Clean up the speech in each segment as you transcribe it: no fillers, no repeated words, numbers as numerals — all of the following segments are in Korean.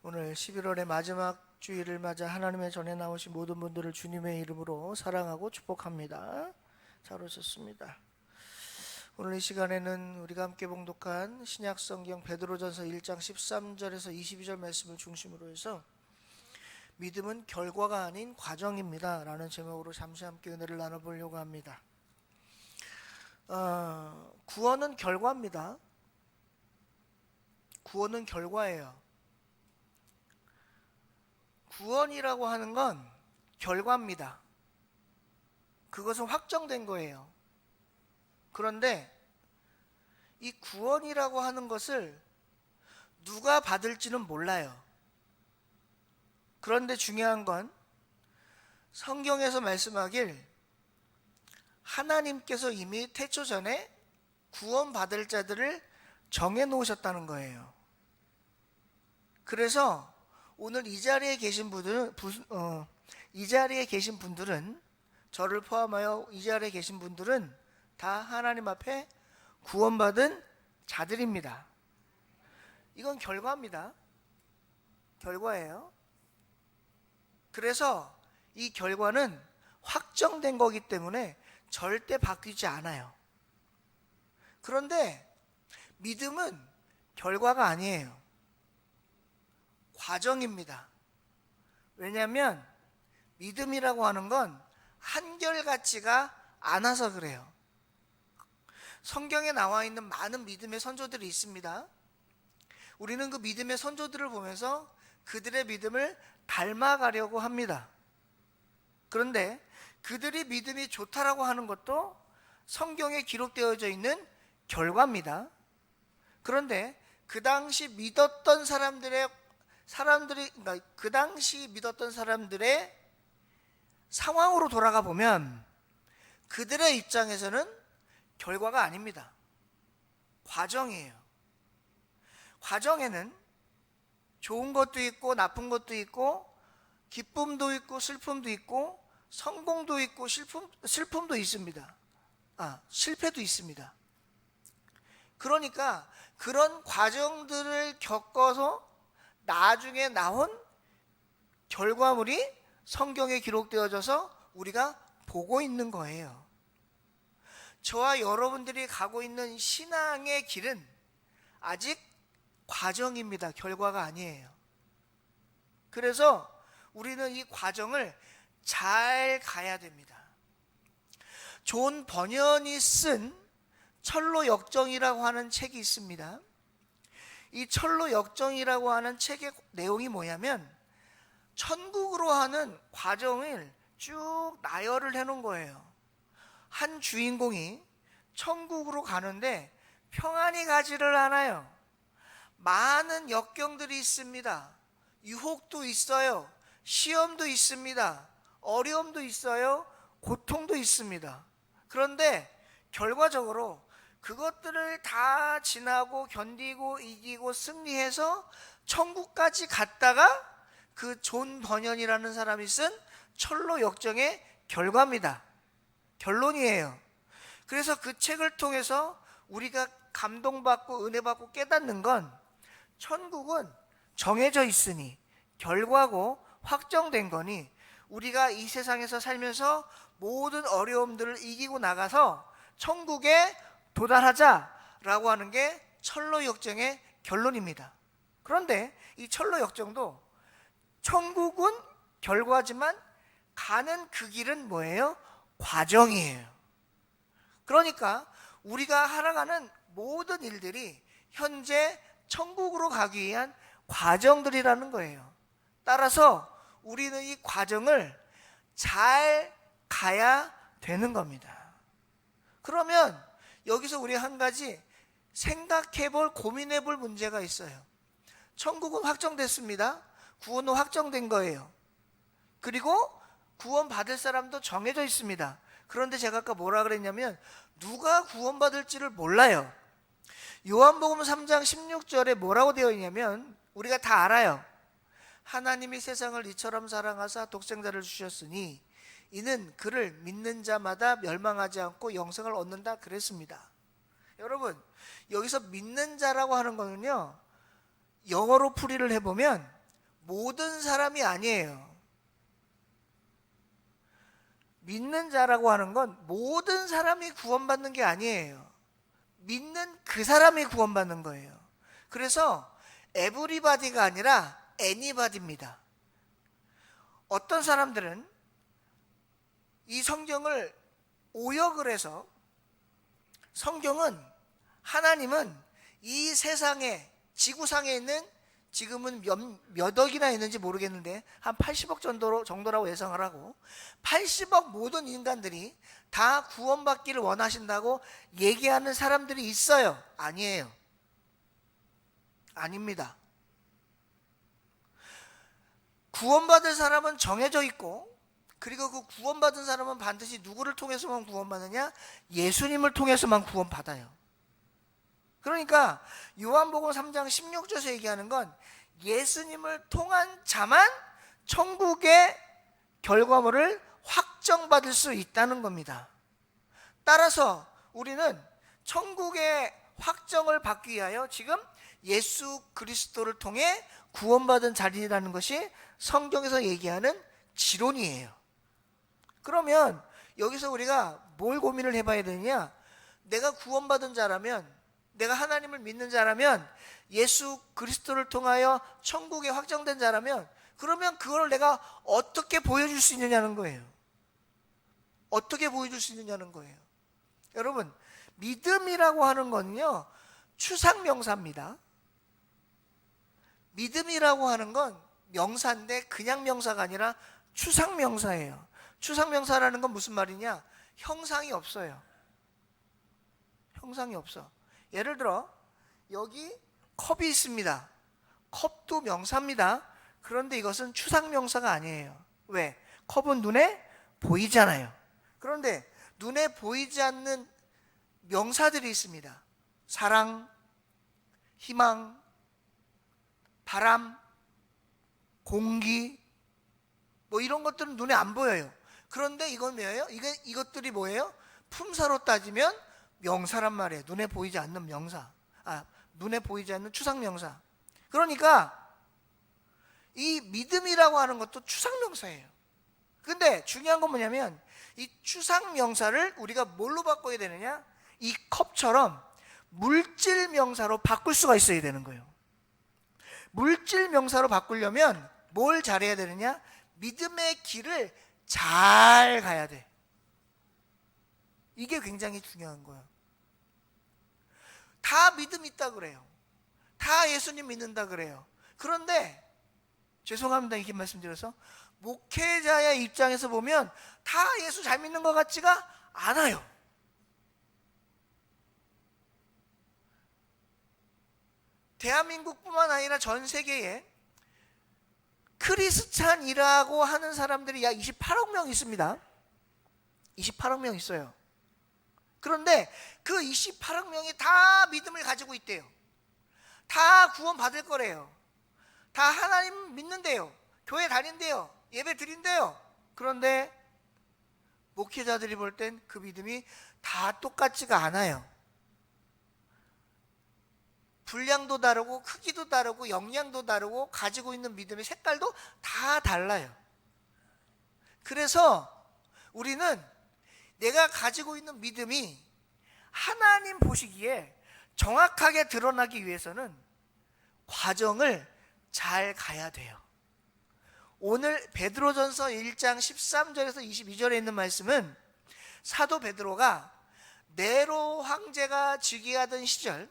오늘 11월의 마지막 주일을 맞아 하나님의 전에 나오신 모든 분들을 주님의 이름으로 사랑하고 축복합니다. 잘 오셨습니다. 오늘 이 시간에는 우리가 함께 봉독한 신약성경 베드로전서 1장 13절에서 22절 말씀을 중심으로 해서 믿음은 결과가 아닌 과정입니다 라는 제목으로 잠시 함께 은혜를 나눠보려고 합니다. 구원은 결과입니다. 구원은 결과예요. 구원이라고 하는 건 결과입니다. 그것은 확정된 거예요. 그런데 이 구원이라고 하는 것을 누가 받을지는 몰라요. 그런데 중요한 건 성경에서 말씀하길 하나님께서 이미 태초 전에 구원받을 자들을 정해 놓으셨다는 거예요. 그래서 오늘 이 자리에 계신 분들은 저를 포함하여 이 자리에 계신 분들은 다 하나님 앞에 구원받은 자들입니다. 이건 결과입니다. 결과예요. 그래서 이 결과는 확정된 거기 때문에 절대 바뀌지 않아요. 그런데 믿음은 결과가 아니에요. 과정입니다. 왜냐하면 믿음이라고 하는 건 한결같지가 않아서 그래요. 성경에 나와 있는 많은 믿음의 선조들이 있습니다. 우리는 그 믿음의 선조들을 보면서 그들의 믿음을 닮아가려고 합니다. 그런데 그들이 믿음이 좋다라고 하는 것도 성경에 기록되어져 있는 결과입니다. 그런데 그 당시 믿었던 그 당시 믿었던 사람들의 상황으로 돌아가 보면 그들의 입장에서는 결과가 아닙니다. 과정이에요. 과정에는 좋은 것도 있고 나쁜 것도 있고 기쁨도 있고 슬픔도 있고 성공도 있고 슬픔도 있습니다. 실패도 있습니다. 그러니까 그런 과정들을 겪어서 나중에 나온 결과물이 성경에 기록되어져서 우리가 보고 있는 거예요. 저와 여러분들이 가고 있는 신앙의 길은 아직 과정입니다. 결과가 아니에요. 그래서 우리는 이 과정을 잘 가야 됩니다. 존 버년이 쓴 철로 역정이라고 하는 책이 있습니다. 이 철로 역정이라고 하는 책의 내용이 뭐냐면 천국으로 하는 과정을 쭉 나열을 해놓은 거예요. 한 주인공이 천국으로 가는데 평안히 가지를 않아요. 많은 역경들이 있습니다. 유혹도 있어요. 시험도 있습니다. 어려움도 있어요. 고통도 있습니다. 그런데 결과적으로 그것들을 다 지나고 견디고 이기고 승리해서 천국까지 갔다가 그 존 버년이라는 사람이 쓴 철로 역정의 결과입니다. 결론이에요. 그래서 그 책을 통해서 우리가 감동받고 은혜받고 깨닫는 건 천국은 정해져 있으니 결과고 확정된 거니 우리가 이 세상에서 살면서 모든 어려움들을 이기고 나가서 천국에 도달하자라고 하는 게 철로 역정의 결론입니다. 그런데 이 철로 역정도 천국은 결과지만 가는 그 길은 뭐예요? 과정이에요. 그러니까 우리가 살아가는 모든 일들이 현재 천국으로 가기 위한 과정들이라는 거예요. 따라서 우리는 이 과정을 잘 가야 되는 겁니다. 그러면 여기서 우리 한 가지 생각해볼, 고민해볼 문제가 있어요. 천국은 확정됐습니다. 구원은 확정된 거예요. 그리고 구원 받을 사람도 정해져 있습니다. 그런데 제가 아까 뭐라 그랬냐면 누가 구원 받을지를 몰라요. 요한복음 3장 16절에 뭐라고 되어 있냐면 우리가 다 알아요. 하나님이 세상을 이처럼 사랑하사 독생자를 주셨으니 이는 그를 믿는 자마다 멸망하지 않고 영생을 얻는다 그랬습니다. 여러분, 여기서 믿는 자라고 하는 거는요, 영어로 풀이를 해보면 모든 사람이 아니에요. 믿는 자라고 하는 건 모든 사람이 구원받는 게 아니에요. 믿는 그 사람이 구원받는 거예요. 그래서 에브리바디가 아니라 애니바디입니다. 어떤 사람들은 이 성경을 오역을 해서 성경은, 하나님은 이 세상에, 지구상에 있는, 지금은 몇 억이나 있는지 모르겠는데 한 80억 정도라고 예상을 하고, 80억 모든 인간들이 다 구원받기를 원하신다고 얘기하는 사람들이 있어요? 아니에요. 아닙니다. 구원받을 사람은 정해져 있고, 그리고 그 구원받은 사람은 반드시 누구를 통해서만 구원받느냐? 예수님을 통해서만 구원받아요. 그러니까 요한복음 3장 16절에서 얘기하는 건 예수님을 통한 자만 천국의 결과물을 확정받을 수 있다는 겁니다. 따라서 우리는 천국의 확정을 받기 위하여 지금 예수 그리스도를 통해 구원받은 자리라는 것이 성경에서 얘기하는 지론이에요. 그러면 여기서 우리가 뭘 고민을 해봐야 되느냐? 내가 구원받은 자라면, 내가 하나님을 믿는 자라면, 예수 그리스도를 통하여 천국에 확정된 자라면, 그러면 그걸 내가 어떻게 보여줄 수 있느냐는 거예요. 어떻게 보여줄 수 있느냐는 거예요. 여러분, 믿음이라고 하는 건요, 추상명사입니다. 믿음이라고 하는 건 명사인데 그냥 명사가 아니라 추상명사예요. 추상명사라는 건 무슨 말이냐? 형상이 없어요. 형상이 없어. 예를 들어 여기 컵이 있습니다. 컵도 명사입니다. 그런데 이것은 추상명사가 아니에요. 왜? 컵은 눈에 보이잖아요. 그런데 눈에 보이지 않는 명사들이 있습니다. 사랑, 희망, 바람, 공기, 뭐 이런 것들은 눈에 안 보여요. 그런데 이건 뭐예요? 이것들이 뭐예요? 품사로 따지면 명사란 말이에요. 눈에 보이지 않는 명사. 눈에 보이지 않는 추상명사. 그러니까 이 믿음이라고 하는 것도 추상명사예요. 근데 중요한 건 뭐냐면 이 추상명사를 우리가 뭘로 바꿔야 되느냐? 이 컵처럼 물질명사로 바꿀 수가 있어야 되는 거예요. 물질명사로 바꾸려면 뭘 잘해야 되느냐? 믿음의 길을 잘 가야 돼. 이게 굉장히 중요한 거예요. 다 믿음 있다 그래요. 다 예수님 믿는다 그래요. 그런데 죄송합니다, 이렇게 말씀드려서 목회자의 입장에서 보면 다 예수 잘 믿는 것 같지가 않아요. 대한민국뿐만 아니라 전 세계에 크리스찬이라고 하는 사람들이 약 28억 명 있습니다. 28억 명 있어요. 그런데 그 28억 명이 다 믿음을 가지고 있대요. 다 구원 받을 거래요. 다 하나님 믿는데요. 교회 다닌대요. 예배 드린대요. 그런데 목회자들이 볼 땐 그 믿음이 다 똑같지가 않아요. 분량도 다르고 크기도 다르고 영양도 다르고 가지고 있는 믿음의 색깔도 다 달라요. 그래서 우리는 내가 가지고 있는 믿음이 하나님 보시기에 정확하게 드러나기 위해서는 과정을 잘 가야 돼요. 오늘 베드로전서 1장 13절에서 22절에 있는 말씀은 사도 베드로가 네로 황제가 즉위하던 시절,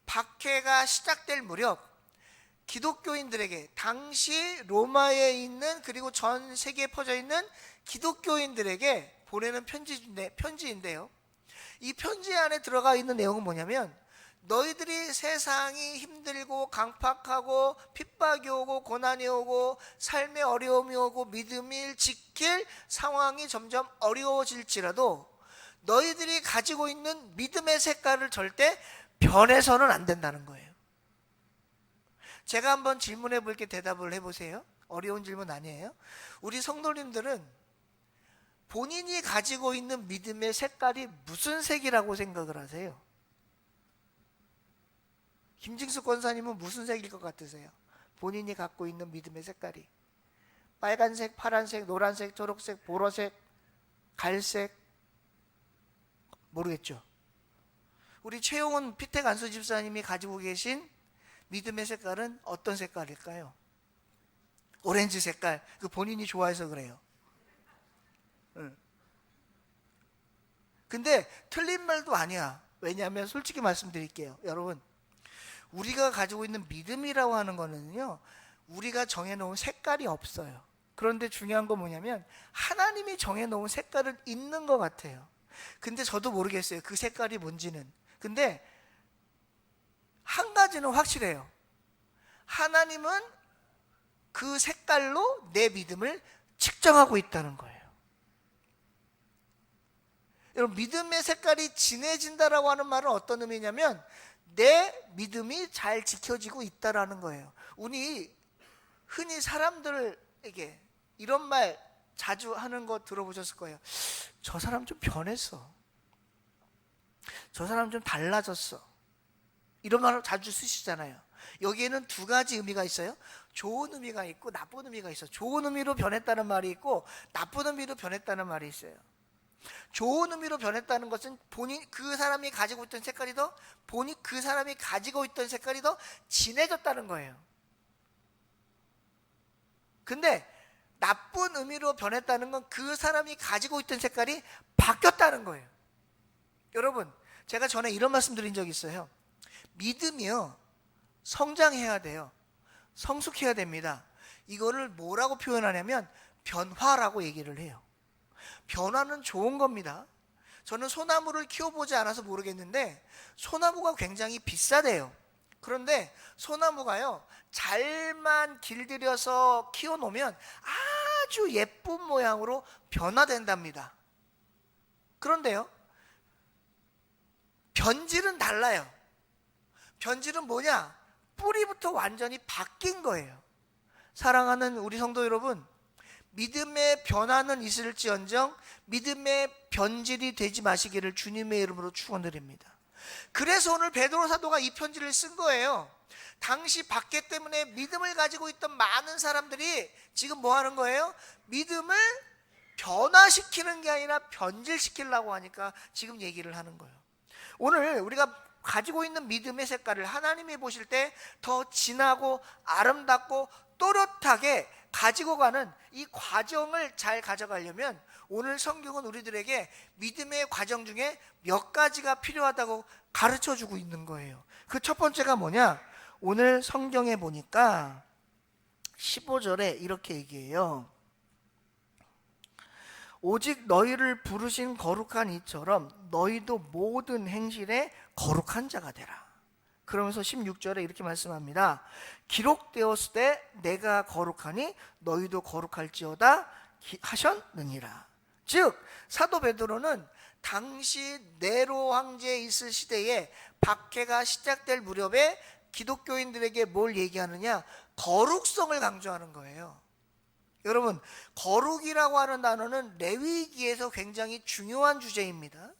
박해가 시작될 무렵 기독교인들에게, 당시 로마에 있는 그리고 전 세계에 퍼져 있는 기독교인들에게 보내는 편지인데요. 이 편지 안에 들어가 있는 내용은 뭐냐면, 너희들이 세상이 힘들고 강팍하고 핍박이 오고 고난이 오고 삶의 어려움이 오고 믿음을 지킬 상황이 점점 어려워질지라도 너희들이 가지고 있는 믿음의 색깔을 절대 변해서는 안 된다는 거예요. 제가 한번 질문해 볼게, 대답을 해보세요. 어려운 질문 아니에요. 우리 성도님들은 본인이 가지고 있는 믿음의 색깔이 무슨 색이라고 생각을 하세요? 김징수 권사님은 무슨 색일 것 같으세요? 본인이 갖고 있는 믿음의 색깔이. 빨간색, 파란색, 노란색, 초록색, 보라색, 갈색, 모르겠죠. 우리 최용훈 피택 안수 집사님이 가지고 계신 믿음의 색깔은 어떤 색깔일까요? 오렌지 색깔. 그 본인이 좋아해서 그래요. 근데 틀린 말도 아니야. 왜냐하면 솔직히 말씀드릴게요. 여러분, 우리가 가지고 있는 믿음이라고 하는 거는요, 우리가 정해놓은 색깔이 없어요. 그런데 중요한 건 뭐냐면 하나님이 정해놓은 색깔은 있는 것 같아요. 근데 저도 모르겠어요, 그 색깔이 뭔지는. 근데 한 가지는 확실해요. 하나님은 그 색깔로 내 믿음을 측정하고 있다는 거예요. 여러분, 믿음의 색깔이 진해진다라고 하는 말은 어떤 의미냐면 내 믿음이 잘 지켜지고 있다라는 거예요. 우리 흔히 사람들에게 이런 말 자주 하는 거 들어보셨을 거예요. 저 사람 좀 변했어. 저 사람 좀 달라졌어. 이런 말을 자주 쓰시잖아요. 여기에는 두 가지 의미가 있어요. 좋은 의미가 있고 나쁜 의미가 있어요. 좋은 의미로 변했다는 말이 있고 나쁜 의미로 변했다는 말이 있어요. 좋은 의미로 변했다는 것은 본인, 그 사람이 가지고 있던 색깔이 더, 그 사람이 가지고 있던 색깔이 더 진해졌다는 거예요. 근데 나쁜 의미로 변했다는 건 그 사람이 가지고 있던 색깔이 바뀌었다는 거예요. 여러분, 제가 전에 이런 말씀 드린 적이 있어요. 믿음이요, 성장해야 돼요. 성숙해야 됩니다. 이거를 뭐라고 표현하냐면 변화라고 얘기를 해요. 변화는 좋은 겁니다. 저는 소나무를 키워보지 않아서 모르겠는데 소나무가 굉장히 비싸대요. 그런데 소나무가요, 잘만 길들여서 키워놓으면 아주 예쁜 모양으로 변화된답니다. 그런데요, 변질은 달라요. 변질은 뭐냐? 뿌리부터 완전히 바뀐 거예요. 사랑하는 우리 성도 여러분, 믿음의 변화는 있을지언정 믿음의 변질이 되지 마시기를 주님의 이름으로 축원드립니다. 그래서 오늘 베드로 사도가 이 편지를 쓴 거예요. 당시 박해 때문에 믿음을 가지고 있던 많은 사람들이 지금 뭐 하는 거예요? 믿음을 변화시키는 게 아니라 변질시키려고 하니까 지금 얘기를 하는 거예요. 오늘 우리가 가지고 있는 믿음의 색깔을 하나님이 보실 때 더 진하고 아름답고 또렷하게 가지고 가는 이 과정을 잘 가져가려면 오늘 성경은 우리들에게 믿음의 과정 중에 몇 가지가 필요하다고 가르쳐주고 있는 거예요. 그 첫 번째가 뭐냐? 오늘 성경에 보니까 15절에 이렇게 얘기해요. 오직 너희를 부르신 거룩한 이처럼 너희도 모든 행실에 거룩한 자가 되라. 그러면서 16절에 이렇게 말씀합니다. 기록되었을 때 내가 거룩하니 너희도 거룩할지어다 하셨느니라. 즉 사도 베드로는 당시 네로 황제에 있을 시대에 박해가 시작될 무렵에 기독교인들에게 뭘 얘기하느냐? 거룩성을 강조하는 거예요. 여러분, 거룩이라고 하는 단어는 레위기에서 굉장히 중요한 주제입니다.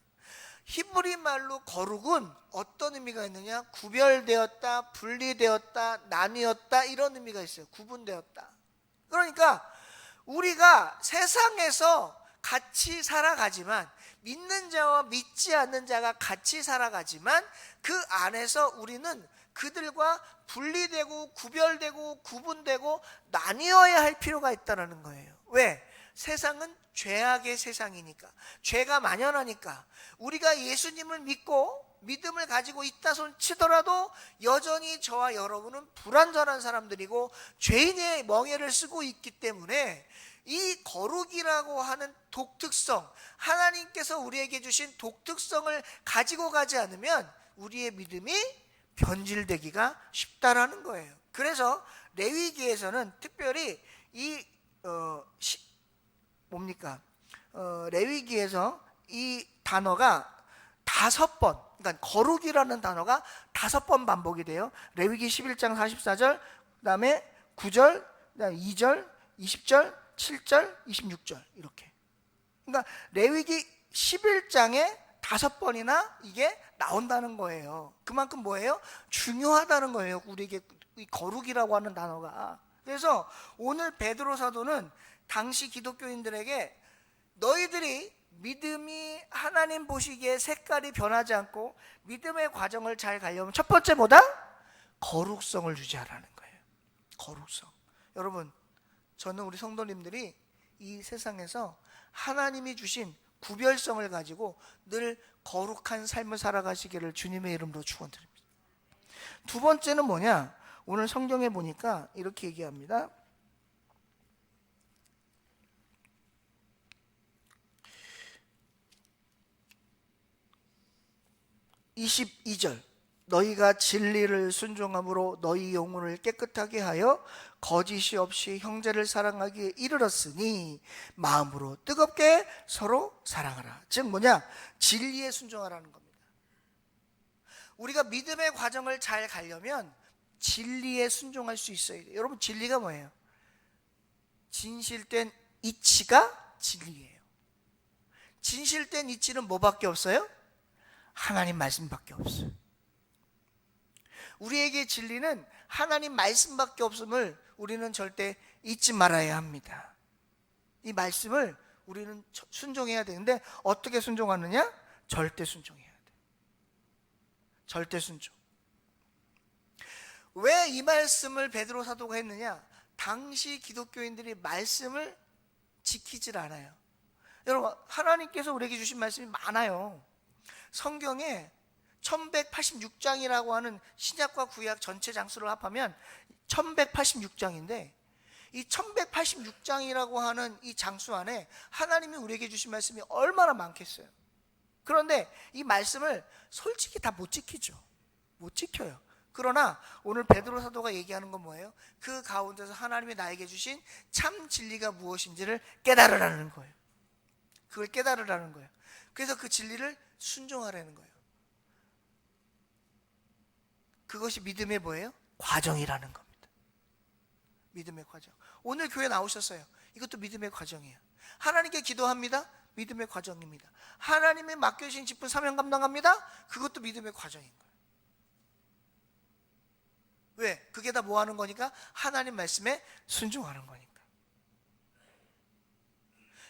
히브리 말로 거룩은 어떤 의미가 있느냐? 구별되었다, 분리되었다, 나뉘었다, 이런 의미가 있어요. 구분되었다. 그러니까 우리가 세상에서 같이 살아가지만, 믿는 자와 믿지 않는 자가 같이 살아가지만 그 안에서 우리는 그들과 분리되고 구별되고 구분되고 나뉘어야 할 필요가 있다는 거예요. 왜? 세상은 죄악의 세상이니까, 죄가 만연하니까. 우리가 예수님을 믿고 믿음을 가지고 있다 손 치더라도 여전히 저와 여러분은 불완전한 사람들이고 죄인의 멍에를 쓰고 있기 때문에 이 거룩이라고 하는 독특성, 하나님께서 우리에게 주신 독특성을 가지고 가지 않으면 우리의 믿음이 변질되기가 쉽다라는 거예요. 그래서 레위기에서는 특별히 이 레위기에서 이 단어가 5번, 그러니까 거룩이라는 단어가 5번 반복이 돼요. 레위기 11장 44절, 그다음에 9절, 그다음에 2절, 20절, 7절, 26절 이렇게. 그러니까 레위기 11장에 5번이나 이게 나온다는 거예요. 그만큼 뭐예요? 중요하다는 거예요. 우리에게 이 거룩이라고 하는 단어가. 그래서 오늘 베드로 사도는 당시 기독교인들에게 너희들이 믿음이 하나님 보시기에 색깔이 변하지 않고 믿음의 과정을 잘 가려면 첫 번째 뭐다? 거룩성을 유지하라는 거예요. 거룩성. 여러분, 저는 우리 성도님들이 이 세상에서 하나님이 주신 구별성을 가지고 늘 거룩한 삶을 살아가시기를 주님의 이름으로 축원드립니다. 두 번째는 뭐냐? 오늘 성경에 보니까 이렇게 얘기합니다. 22절, 너희가 진리를 순종함으로 너희 영혼을 깨끗하게 하여 거짓이 없이 형제를 사랑하기에 이르렀으니 마음으로 뜨겁게 서로 사랑하라. 즉 뭐냐? 진리에 순종하라는 겁니다. 우리가 믿음의 과정을 잘 가려면 진리에 순종할 수 있어야 돼요. 여러분, 진리가 뭐예요? 진실된 이치가 진리예요. 진실된 이치는 뭐밖에 없어요? 하나님 말씀밖에 없어요. 우리에게 진리는 하나님 말씀밖에 없음을 우리는 절대 잊지 말아야 합니다. 이 말씀을 우리는 순종해야 되는데 어떻게 순종하느냐? 절대 순종해야 돼. 절대 순종. 왜 이 말씀을 베드로 사도가 했느냐? 당시 기독교인들이 말씀을 지키질 않아요. 여러분, 하나님께서 우리에게 주신 말씀이 많아요. 성경에 1186장이라고 하는 신약과 구약 전체 장수를 합하면 1186장인데 이 1186장이라고 하는 이 장수 안에 하나님이 우리에게 주신 말씀이 얼마나 많겠어요. 그런데 이 말씀을 솔직히 다 못 지키죠. 못 지켜요. 그러나 오늘 베드로 사도가 얘기하는 건 뭐예요? 그 가운데서 하나님이 나에게 주신 참 진리가 무엇인지를 깨달으라는 거예요. 그걸 깨달으라는 거예요. 그래서 그 진리를 순종하라는 거예요. 그것이 믿음의 뭐예요? 과정이라는 겁니다. 믿음의 과정. 오늘 교회 나오셨어요. 이것도 믿음의 과정이에요. 하나님께 기도합니다. 믿음의 과정입니다. 하나님의 맡겨주신 직분 사명 감당합니다. 그것도 믿음의 과정인 거예요. 왜? 그게 다 뭐 하는 거니까? 하나님 말씀에 순종하는 거니까.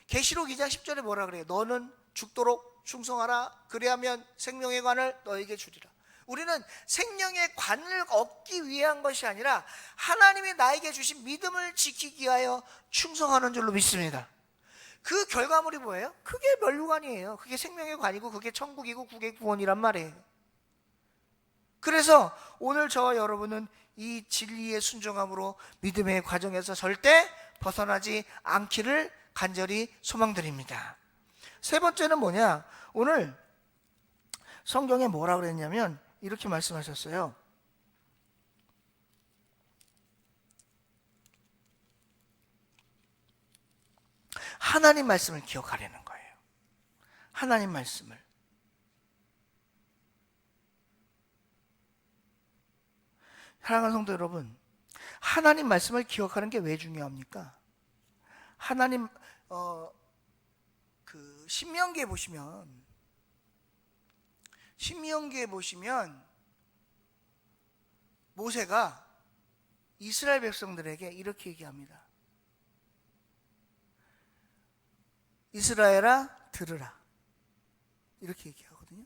계시록 2장 10절에 뭐라 그래요? 너는 죽도록 충성하라. 그리하면 생명의 관을 너에게 주리라. 우리는 생명의 관을 얻기 위한 것이 아니라 하나님이 나에게 주신 믿음을 지키기 위하여 충성하는 줄로 믿습니다. 그 결과물이 뭐예요? 그게 멸류관이에요. 그게 생명의 관이고 그게 천국이고 그게 구원이란 말이에요. 그래서 오늘 저와 여러분은 이 진리의 순종함으로 믿음의 과정에서 절대 벗어나지 않기를 간절히 소망드립니다. 세 번째는 뭐냐? 오늘 성경에 뭐라 그랬냐면 이렇게 말씀하셨어요. 하나님 말씀을 기억하려는 거예요. 하나님 말씀을. 사랑하는 성도 여러분, 하나님 말씀을 기억하는 게 왜 중요합니까? 하나님 그 신명기에 보시면 모세가 이스라엘 백성들에게 이렇게 얘기합니다. 이스라엘아 들으라. 이렇게 얘기하거든요.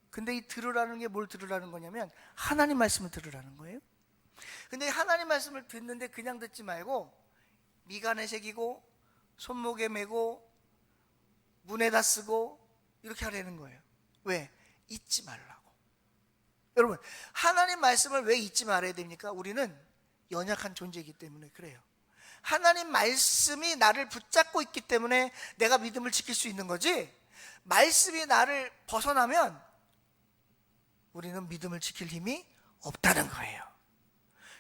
근데 이 들으라는 게 뭘 들으라는 거냐면 하나님 말씀을 들으라는 거예요. 근데 하나님 말씀을 듣는데 그냥 듣지 말고 미간에 새기고 손목에 메고 문에다 쓰고 이렇게 하라는 거예요. 왜? 잊지 말라고. 여러분, 하나님 말씀을 왜 잊지 말아야 됩니까? 우리는 연약한 존재이기 때문에 그래요. 하나님 말씀이 나를 붙잡고 있기 때문에 내가 믿음을 지킬 수 있는 거지, 말씀이 나를 벗어나면 우리는 믿음을 지킬 힘이 없다는 거예요.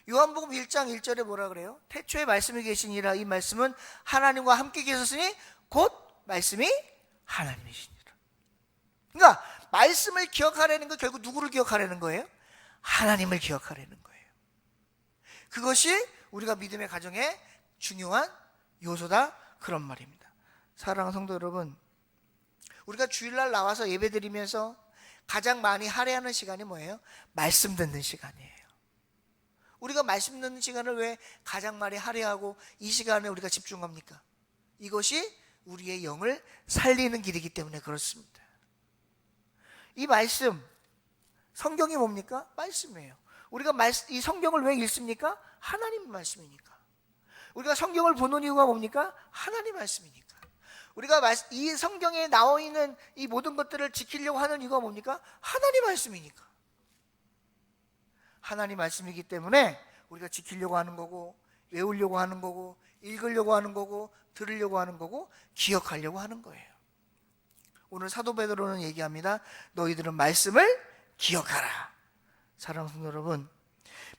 요한복음 1장 1절에 뭐라 그래요? 태초에 말씀이 계시니라. 이 말씀은 하나님과 함께 계셨으니 곧 말씀이 하나님이시니라. 그러니까 말씀을 기억하라는 거 결국 누구를 기억하라는 거예요? 하나님을 기억하라는 거예요. 그것이 우리가 믿음의 가정에 중요한 요소다, 그런 말입니다. 사랑하는 성도 여러분, 우리가 주일날 나와서 예배드리면서 가장 많이 할애하는 시간이 뭐예요? 말씀 듣는 시간이에요. 우리가 말씀 듣는 시간을 왜 가장 많이 할애하고 이 시간에 우리가 집중합니까? 이것이 우리의 영을 살리는 길이기 때문에 그렇습니다. 이 말씀, 성경이 뭡니까? 말씀이에요. 우리가 이 성경을 왜 읽습니까? 하나님 말씀이니까. 우리가 성경을 보는 이유가 뭡니까? 하나님 말씀이니까. 우리가 이 성경에 나와 있는 이 모든 것들을 지키려고 하는 이유가 뭡니까? 하나님 말씀이니까. 하나님 말씀이기 때문에 우리가 지키려고 하는 거고, 외우려고 하는 거고, 읽으려고 하는 거고, 들으려고 하는 거고, 기억하려고 하는 거예요. 오늘 사도 베드로는 얘기합니다. 너희들은 말씀을 기억하라. 사랑하는 성도 여러분,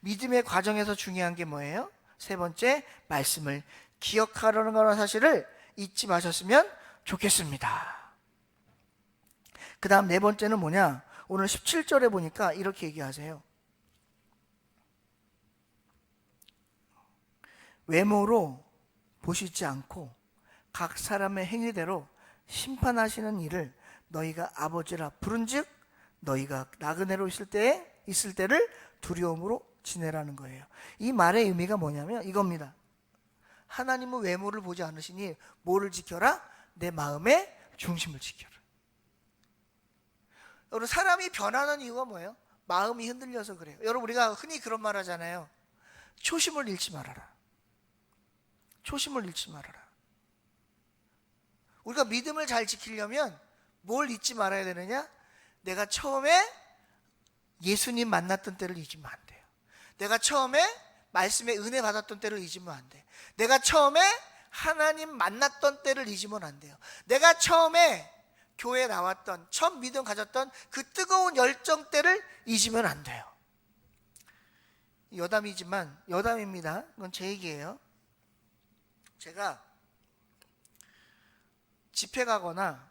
믿음의 과정에서 중요한 게 뭐예요? 세 번째, 말씀을 기억하라는 거라는 사실을 잊지 마셨으면 좋겠습니다. 그 다음 네 번째는 뭐냐? 오늘 17절에 보니까 이렇게 얘기하세요. 외모로 보시지 않고 각 사람의 행위대로 심판하시는 일을 너희가 아버지라 부른즉 너희가 나그네로 있을 때를 두려움으로 지내라는 거예요. 이 말의 의미가 뭐냐면 이겁니다. 하나님은 외모를 보지 않으시니 뭐를 지켜라? 내 마음의 중심을 지켜라. 여러분, 사람이 변하는 이유가 뭐예요? 마음이 흔들려서 그래요. 여러분, 우리가 흔히 그런 말 하잖아요. 초심을 잃지 말아라. 초심을 잃지 말아라. 우리가 믿음을 잘 지키려면 뭘 잊지 말아야 되느냐? 내가 처음에 예수님 만났던 때를 잊으면 안 돼요. 내가 처음에 말씀의 은혜 받았던 때를 잊으면 안 돼. 내가 처음에 하나님 만났던 때를 잊으면 안 돼요. 내가 처음에 교회에 나왔던, 처음 믿음 가졌던 그 뜨거운 열정 때를 잊으면 안 돼요. 여담입니다. 그건 제 얘기예요. 제가 집회 가거나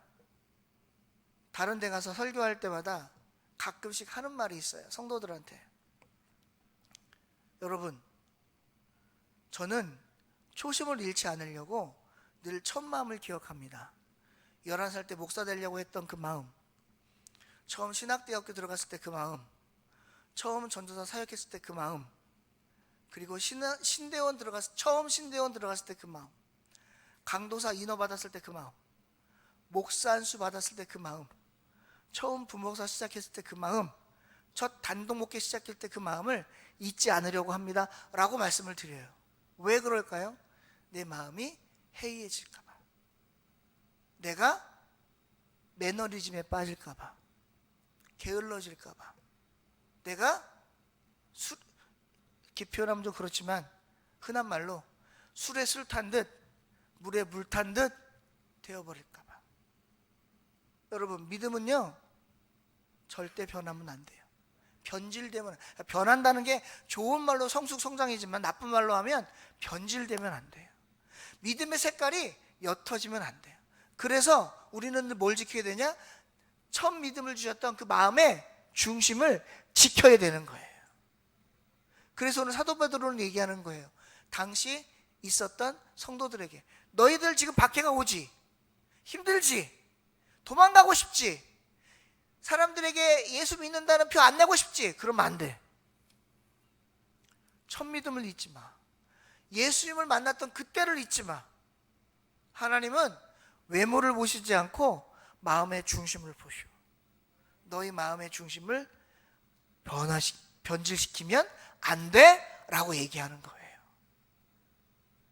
다른 데 가서 설교할 때마다 가끔씩 하는 말이 있어요. 성도들한테. 여러분, 저는 초심을 잃지 않으려고 늘 첫 마음을 기억합니다. 11살 때 목사 되려고 했던 그 마음, 처음 신학대학교 들어갔을 때 그 마음, 처음 전도사 사역했을 때 그 마음, 그리고 처음 신대원 들어갔을 때 그 마음, 강도사 인허 받았을 때 그 마음, 목사 안수 받았을 때 그 마음, 처음 부목사 시작했을 때 그 마음, 첫 단독 목회 시작할 때 그 마음을 잊지 않으려고 합니다 라고 말씀을 드려요. 왜 그럴까요? 내 마음이 해이해질까 봐, 내가 매너리즘에 빠질까 봐, 게을러질까 봐, 내가 이렇게 표현하면 좀 그렇지만 흔한 말로 술에 술 탄 듯 물에 물 탄 듯 되어버릴까 봐. 여러분, 믿음은요 절대 변하면 안 돼요. 변한다는 게 좋은 말로 성숙성장이지만 나쁜 말로 하면 변질되면 안 돼요. 믿음의 색깔이 옅어지면 안 돼요. 그래서 우리는 뭘 지켜야 되냐? 첫 믿음을 주셨던 그 마음의 중심을 지켜야 되는 거예요. 그래서 오늘 사도 베드로는 얘기하는 거예요. 당시 있었던 성도들에게, 너희들 지금 박해가 오지, 힘들지, 도망가고 싶지, 사람들에게 예수 믿는다는 표 안 내고 싶지, 그러면 안 돼. 첫 믿음을 잊지 마. 예수님을 만났던 그때를 잊지 마. 하나님은 외모를 보시지 않고 마음의 중심을 보시오. 너희 마음의 중심을 변질시키면 안 돼 라고 얘기하는 거예요.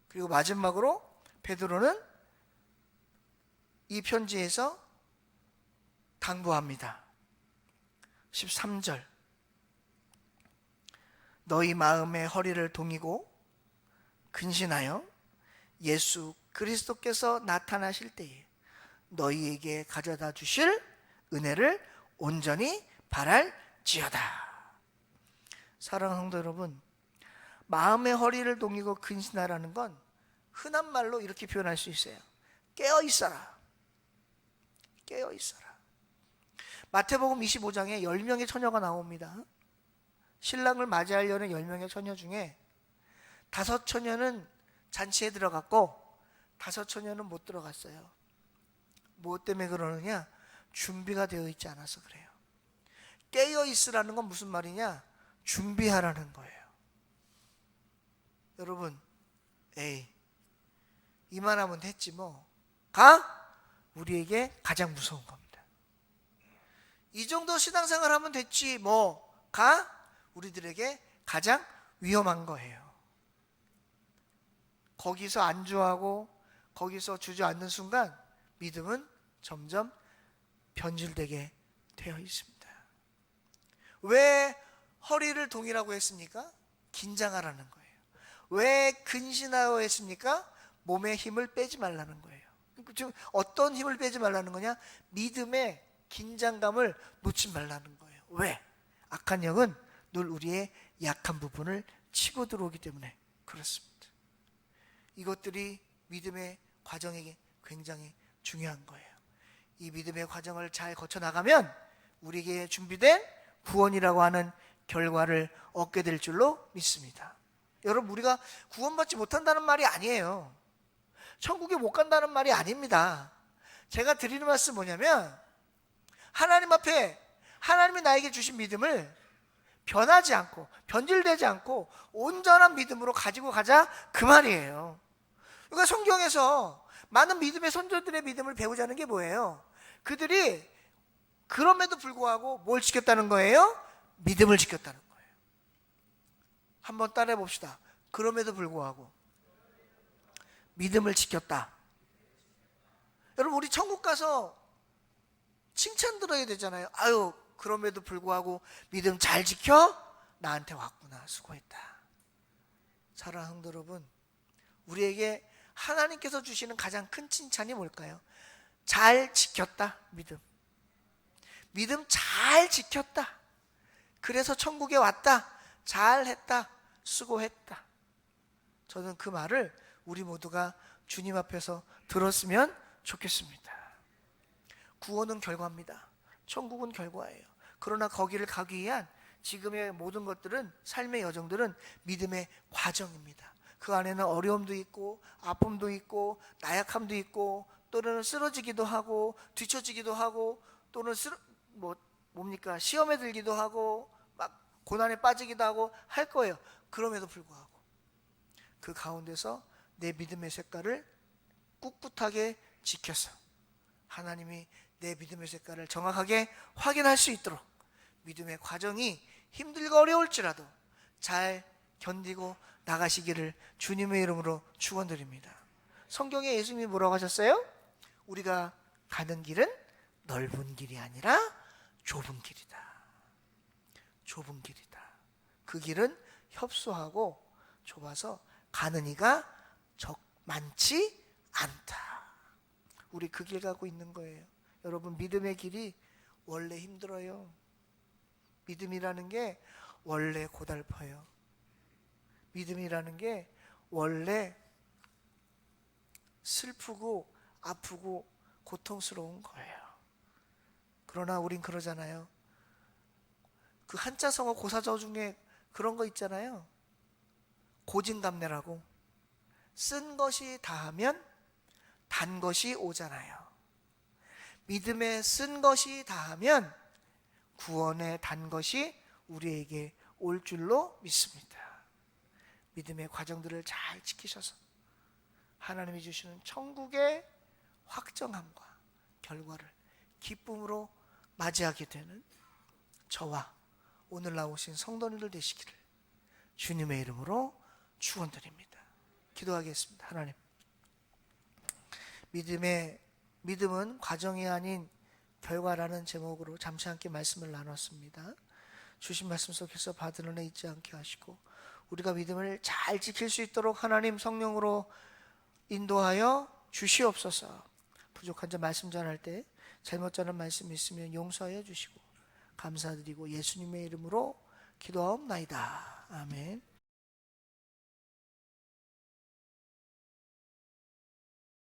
그리고 마지막으로 베드로는 이 편지에서 당부합니다. 13절, 너희 마음의 허리를 동이고 근신하여 예수 그리스도께서 나타나실 때에 너희에게 가져다 주실 은혜를 온전히 바랄지어다. 사랑하는 성도 여러분, 마음의 허리를 동이고 근신하라는 건 흔한 말로 이렇게 표현할 수 있어요. 깨어 있어라. 깨어 있어라. 마태복음 25장에 10명의 처녀가 나옵니다. 신랑을 맞이하려는 10명의 처녀 중에 5처녀는 잔치에 들어갔고 5처녀는 못 들어갔어요. 뭐 때문에 그러느냐? 준비가 되어 있지 않아서 그래요. 깨어 있으라는 건 무슨 말이냐? 준비하라는 거예요. 여러분, 에이, 이만하면 됐지 뭐가 우리에게 가장 무서운 겁니다. 이 정도 신앙생활 하면 됐지 뭐가 우리들에게 가장 위험한 거예요. 거기서 안주하고 거기서 주저앉는 순간 믿음은 점점 변질되게 되어 있습니다. 왜 허리를 동이라고 했습니까? 긴장하라는 거예요. 왜 근신하여 했습니까? 몸의 힘을 빼지 말라는 거예요. 지금 어떤 힘을 빼지 말라는 거냐? 믿음의 긴장감을 놓지 말라는 거예요. 왜? 악한 영은 늘 우리의 약한 부분을 치고 들어오기 때문에 그렇습니다. 이것들이 믿음의 과정에게 굉장히 중요한 거예요. 이 믿음의 과정을 잘 거쳐 나가면 우리에게 준비된 구원이라고 하는 결과를 얻게 될 줄로 믿습니다. 여러분, 우리가 구원받지 못한다는 말이 아니에요. 천국에 못 간다는 말이 아닙니다. 제가 드리는 말씀 뭐냐면 하나님 앞에 하나님이 나에게 주신 믿음을 변하지 않고 변질되지 않고 온전한 믿음으로 가지고 가자, 그 말이에요. 그러니까 성경에서 많은 믿음의 선조들의 믿음을 배우자는 게 뭐예요? 그들이 그럼에도 불구하고 뭘 지켰다는 거예요? 믿음을 지켰다는 거예요. 한번 따라해 봅시다. 그럼에도 불구하고 믿음을 지켰다. 여러분, 우리 천국 가서 칭찬 들어야 되잖아요. 아유, 그럼에도 불구하고 믿음 잘 지켜? 나한테 왔구나. 수고했다. 사랑하는 성도 여러분, 우리에게 하나님께서 주시는 가장 큰 칭찬이 뭘까요? 잘 지켰다. 믿음 잘 지켰다. 그래서 천국에 왔다. 잘했다. 수고했다. 저는 그 말을 우리 모두가 주님 앞에서 들었으면 좋겠습니다. 구원은 결과입니다. 천국은 결과예요. 그러나 거기를 가기 위한 지금의 모든 것들은, 삶의 여정들은 믿음의 과정입니다. 그 안에는 어려움도 있고 아픔도 있고 나약함도 있고 또는 쓰러지기도 하고 뒤처지기도 하고 또는 시험에 들기도 하고 막 고난에 빠지기도 하고 할 거예요. 그럼에도 불구하고 그 가운데서 내 믿음의 색깔을 꿋꿋하게 지켜서 하나님이 내 믿음의 색깔을 정확하게 확인할 수 있도록 믿음의 과정이 힘들고 어려울지라도 잘 견디고 나가시기를 주님의 이름으로 축원드립니다. 성경에 예수님이 뭐라고 하셨어요? 우리가 가는 길은 넓은 길이 아니라 좁은 길이다. 좁은 길이다. 그 길은 협소하고 좁아서 가는 이가 많지 않다. 우리 그 길 가고 있는 거예요. 여러분, 믿음의 길이 원래 힘들어요. 믿음이라는 게 원래 고달퍼요. 믿음이라는 게 원래 슬프고 아프고 고통스러운 거예요. 그러나 우린 그러잖아요. 그 한자성어 고사저 중에 그런 거 있잖아요. 고진감래라고. 쓴 것이 다하면 단 것이 오잖아요. 믿음에 쓴 것이 다하면 구원에 단 것이 우리에게 올 줄로 믿습니다. 믿음의 과정들을 잘 지키셔서 하나님이 주시는 천국의 확정함과 결과를 기쁨으로 맞이하게 되는 저와 오늘 나오신 성도님들 되시기를 주님의 이름으로 축원드립니다. 기도하겠습니다. 하나님, 믿음은 과정이 아닌 결과라는 제목으로 잠시 함께 말씀을 나눴습니다. 주신 말씀 속에서 받은 은혜 잊지 않게 하시고 우리가 믿음을 잘 지킬 수 있도록 하나님 성령으로 인도하여 주시옵소서. 부족한 점 말씀 전할 때 잘못 전한 말씀 있으면 용서하여 주시고 감사드리고 예수님의 이름으로 기도하옵나이다. 아멘.